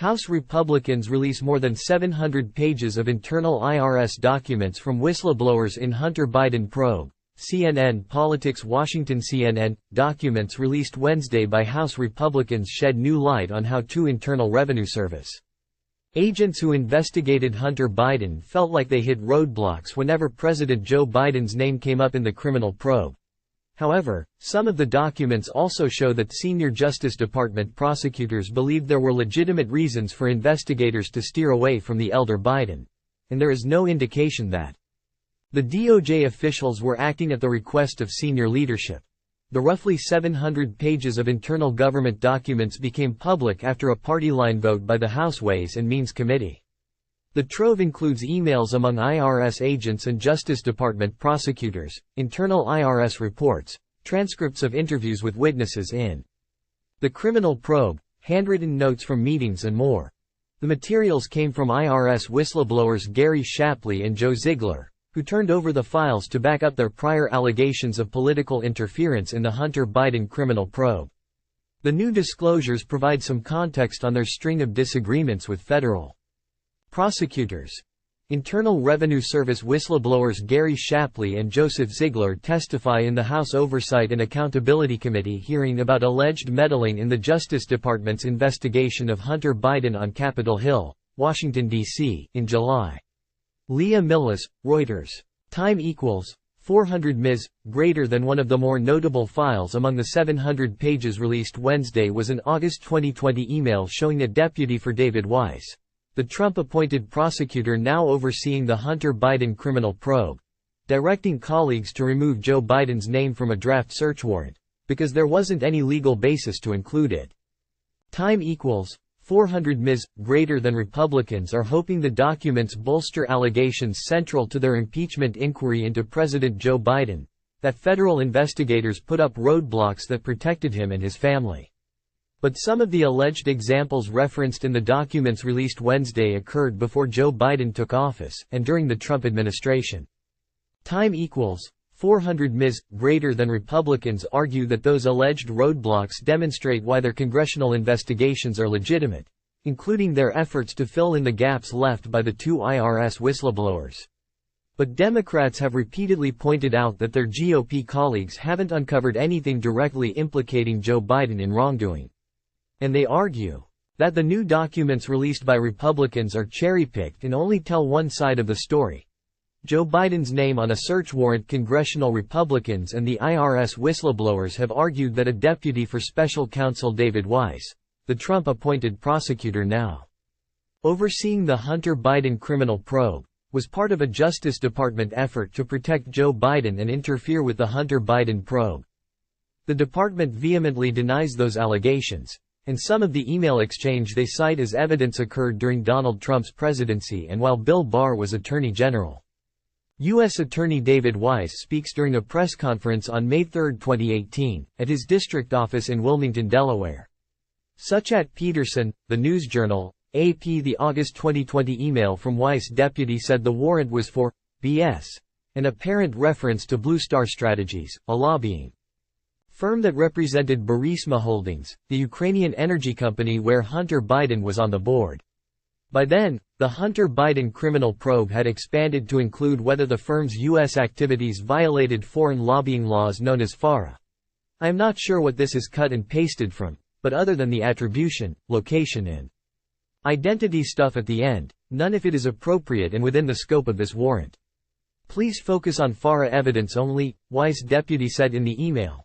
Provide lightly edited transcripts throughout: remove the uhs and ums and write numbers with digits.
House Republicans release more than 700 pages of internal IRS documents from whistleblowers in Hunter Biden probe. CNN Politics Washington CNN documents released Wednesday by House Republicans shed new light on how two Internal Revenue Service agents who investigated Hunter Biden felt like they hit roadblocks whenever President Joe Biden's name came up in the criminal probe. However, some of the documents also show that senior Justice Department prosecutors believed there were legitimate reasons for investigators to steer away from the elder Biden, and there is no indication that the DOJ officials were acting at the request of senior leadership. The roughly 700 pages of internal government documents became public after a party line vote by the House Ways and Means Committee. The trove includes emails among IRS agents and Justice Department prosecutors, internal IRS reports, transcripts of interviews with witnesses in the criminal probe, handwritten notes from meetings and more. The materials came from IRS whistleblowers Gary Shapley and Joe Ziegler, who turned over the files to back up their prior allegations of political interference in the Hunter Biden criminal probe. The new disclosures provide some context on their string of disagreements with federal prosecutors. Internal Revenue Service whistleblowers Gary Shapley and Joseph Ziegler testify in the House Oversight and Accountability Committee hearing about alleged meddling in the Justice Department's investigation of Hunter Biden on Capitol Hill, Washington, D.C., in July. Leah Millis, Reuters. Time equals 400 ms. Greater than one of the more notable files among the 700 pages released Wednesday was an August 2020 email showing a deputy for David Weiss, the Trump-appointed prosecutor now overseeing the Hunter Biden criminal probe, directing colleagues to remove Joe Biden's name from a draft search warrant, because there wasn't any legal basis to include it. Time equals 400 ms. Greater than Republicans are hoping the documents bolster allegations central to their impeachment inquiry into President Joe Biden, that federal investigators put up roadblocks that protected him and his family. But some of the alleged examples referenced in the documents released Wednesday occurred before Joe Biden took office and during the Trump administration. Time equals 400 ms. Greater than Republicans argue that those alleged roadblocks demonstrate why their congressional investigations are legitimate, including their efforts to fill in the gaps left by the two IRS whistleblowers. But Democrats have repeatedly pointed out that their GOP colleagues haven't uncovered anything directly implicating Joe Biden in wrongdoing. And they argue that the new documents released by Republicans are cherry-picked and only tell one side of the story. Joe Biden's name on a search warrant. Congressional Republicans and the IRS whistleblowers have argued that a deputy for special counsel David Weiss, the Trump-appointed prosecutor now overseeing the Hunter Biden criminal probe, was part of a Justice Department effort to protect Joe Biden and interfere with the Hunter Biden probe. The department vehemently denies those allegations, and some of the email exchange they cite as evidence occurred during Donald Trump's presidency and while Bill Barr was Attorney General. U.S. Attorney David Weiss speaks during a press conference on May 3, 2018, at his district office in Wilmington, Delaware. Such at Peterson, The News Journal, AP. The August 2020 email from Weiss deputy said the warrant was for BS, an apparent reference to Blue Star Strategies, a lobbying firm that represented Burisma Holdings, the Ukrainian energy company where Hunter Biden was on the board. By then, the Hunter Biden criminal probe had expanded to include whether the firm's U.S. activities violated foreign lobbying laws known as FARA. I am not sure what this is cut and pasted from, but other than the attribution, location and identity stuff at the end, none if it is appropriate and within the scope of this warrant. Please focus on FARA evidence only, Weiss deputy said in the email.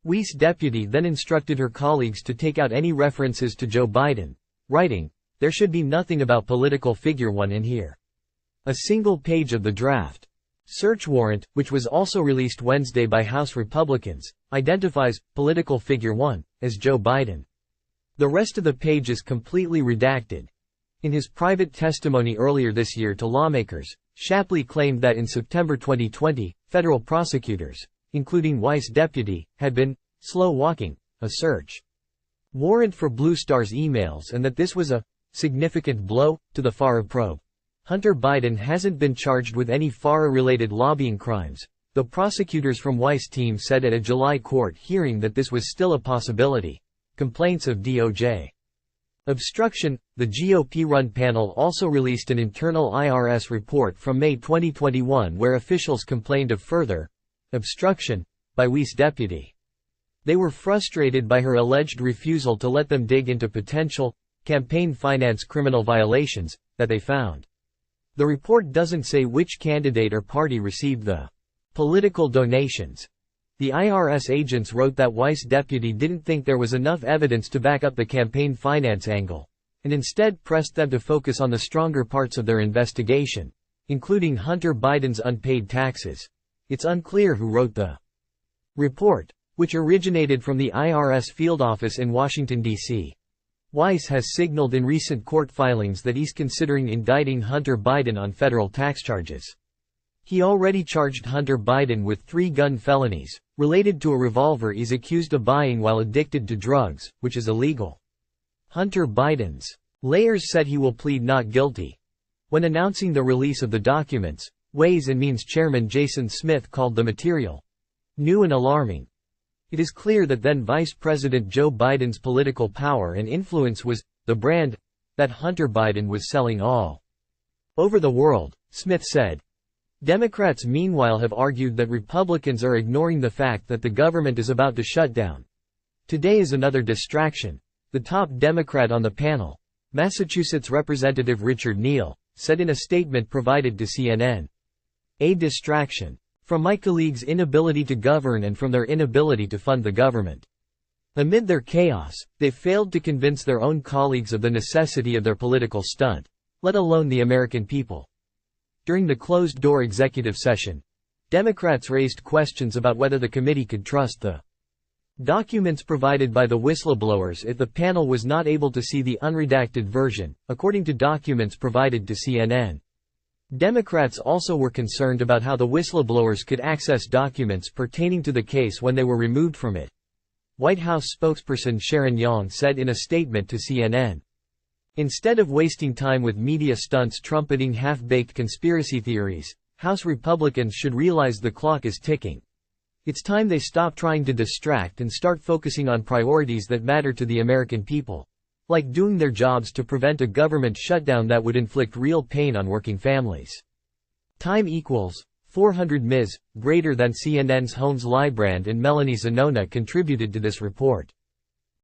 Weiss deputy then instructed her colleagues to take out any references to Joe Biden, writing, "There should be nothing about political figure 1 in here." A single page of the draft search warrant, which was also released Wednesday by House Republicans, identifies political figure 1 as Joe Biden. The rest of the page is completely redacted. In his private testimony earlier this year to lawmakers, Shapley claimed that in September 2020, federal prosecutors, including Weiss deputy, had been slow-walking a search warrant for Blue Star's emails and that this was a significant blow to the FARA probe. Hunter Biden hasn't been charged with any FARA-related lobbying crimes, though prosecutors from Weiss' team said at a July court hearing that this was still a possibility. Complaints of DOJ Obstruction. The GOP-run panel also released an internal IRS report from May 2021 where officials complained of further obstruction by Weiss deputy. They were frustrated by her alleged refusal to let them dig into potential campaign finance criminal violations that they found. The report doesn't say which candidate or party received the political donations. The IRS agents wrote that Weiss deputy didn't think there was enough evidence to back up the campaign finance angle, and instead pressed them to focus on the stronger parts of their investigation, including Hunter Biden's unpaid taxes. It's unclear who wrote the report, which originated from the IRS field office in Washington, D.C. Weiss has signaled in recent court filings that he's considering indicting Hunter Biden on federal tax charges. He already charged Hunter Biden with 3 gun felonies, related to a revolver he's accused of buying while addicted to drugs, which is illegal. Hunter Biden's lawyers said he will plead not guilty. When announcing the release of the documents, Ways and Means Chairman Jason Smith called the material new and alarming. It is clear that then Vice President Joe Biden's political power and influence was the brand that Hunter Biden was selling all over the world, Smith said. Democrats meanwhile have argued that Republicans are ignoring the fact that the government is about to shut down. Today is another distraction. The top Democrat on the panel, Massachusetts Representative Richard Neal, said in a statement provided to CNN. A distraction from my colleagues' inability to govern and from their inability to fund the government. Amid their chaos, they failed to convince their own colleagues of the necessity of their political stunt, let alone the American people. During the closed-door executive session, Democrats raised questions about whether the committee could trust the documents provided by the whistleblowers if the panel was not able to see the unredacted version, according to documents provided to CNN. Democrats also were concerned about how the whistleblowers could access documents pertaining to the case when they were removed from it. White House spokesperson Sharon Young said in a statement to CNN. Instead of wasting time with media stunts trumpeting half-baked conspiracy theories, House Republicans should realize the clock is ticking. It's time they stop trying to distract and start focusing on priorities that matter to the American people, like doing their jobs to prevent a government shutdown that would inflict real pain on working families. Time equals 400 Ms. greater than CNN's Holmes Librand and Melanie Zanona contributed to this report.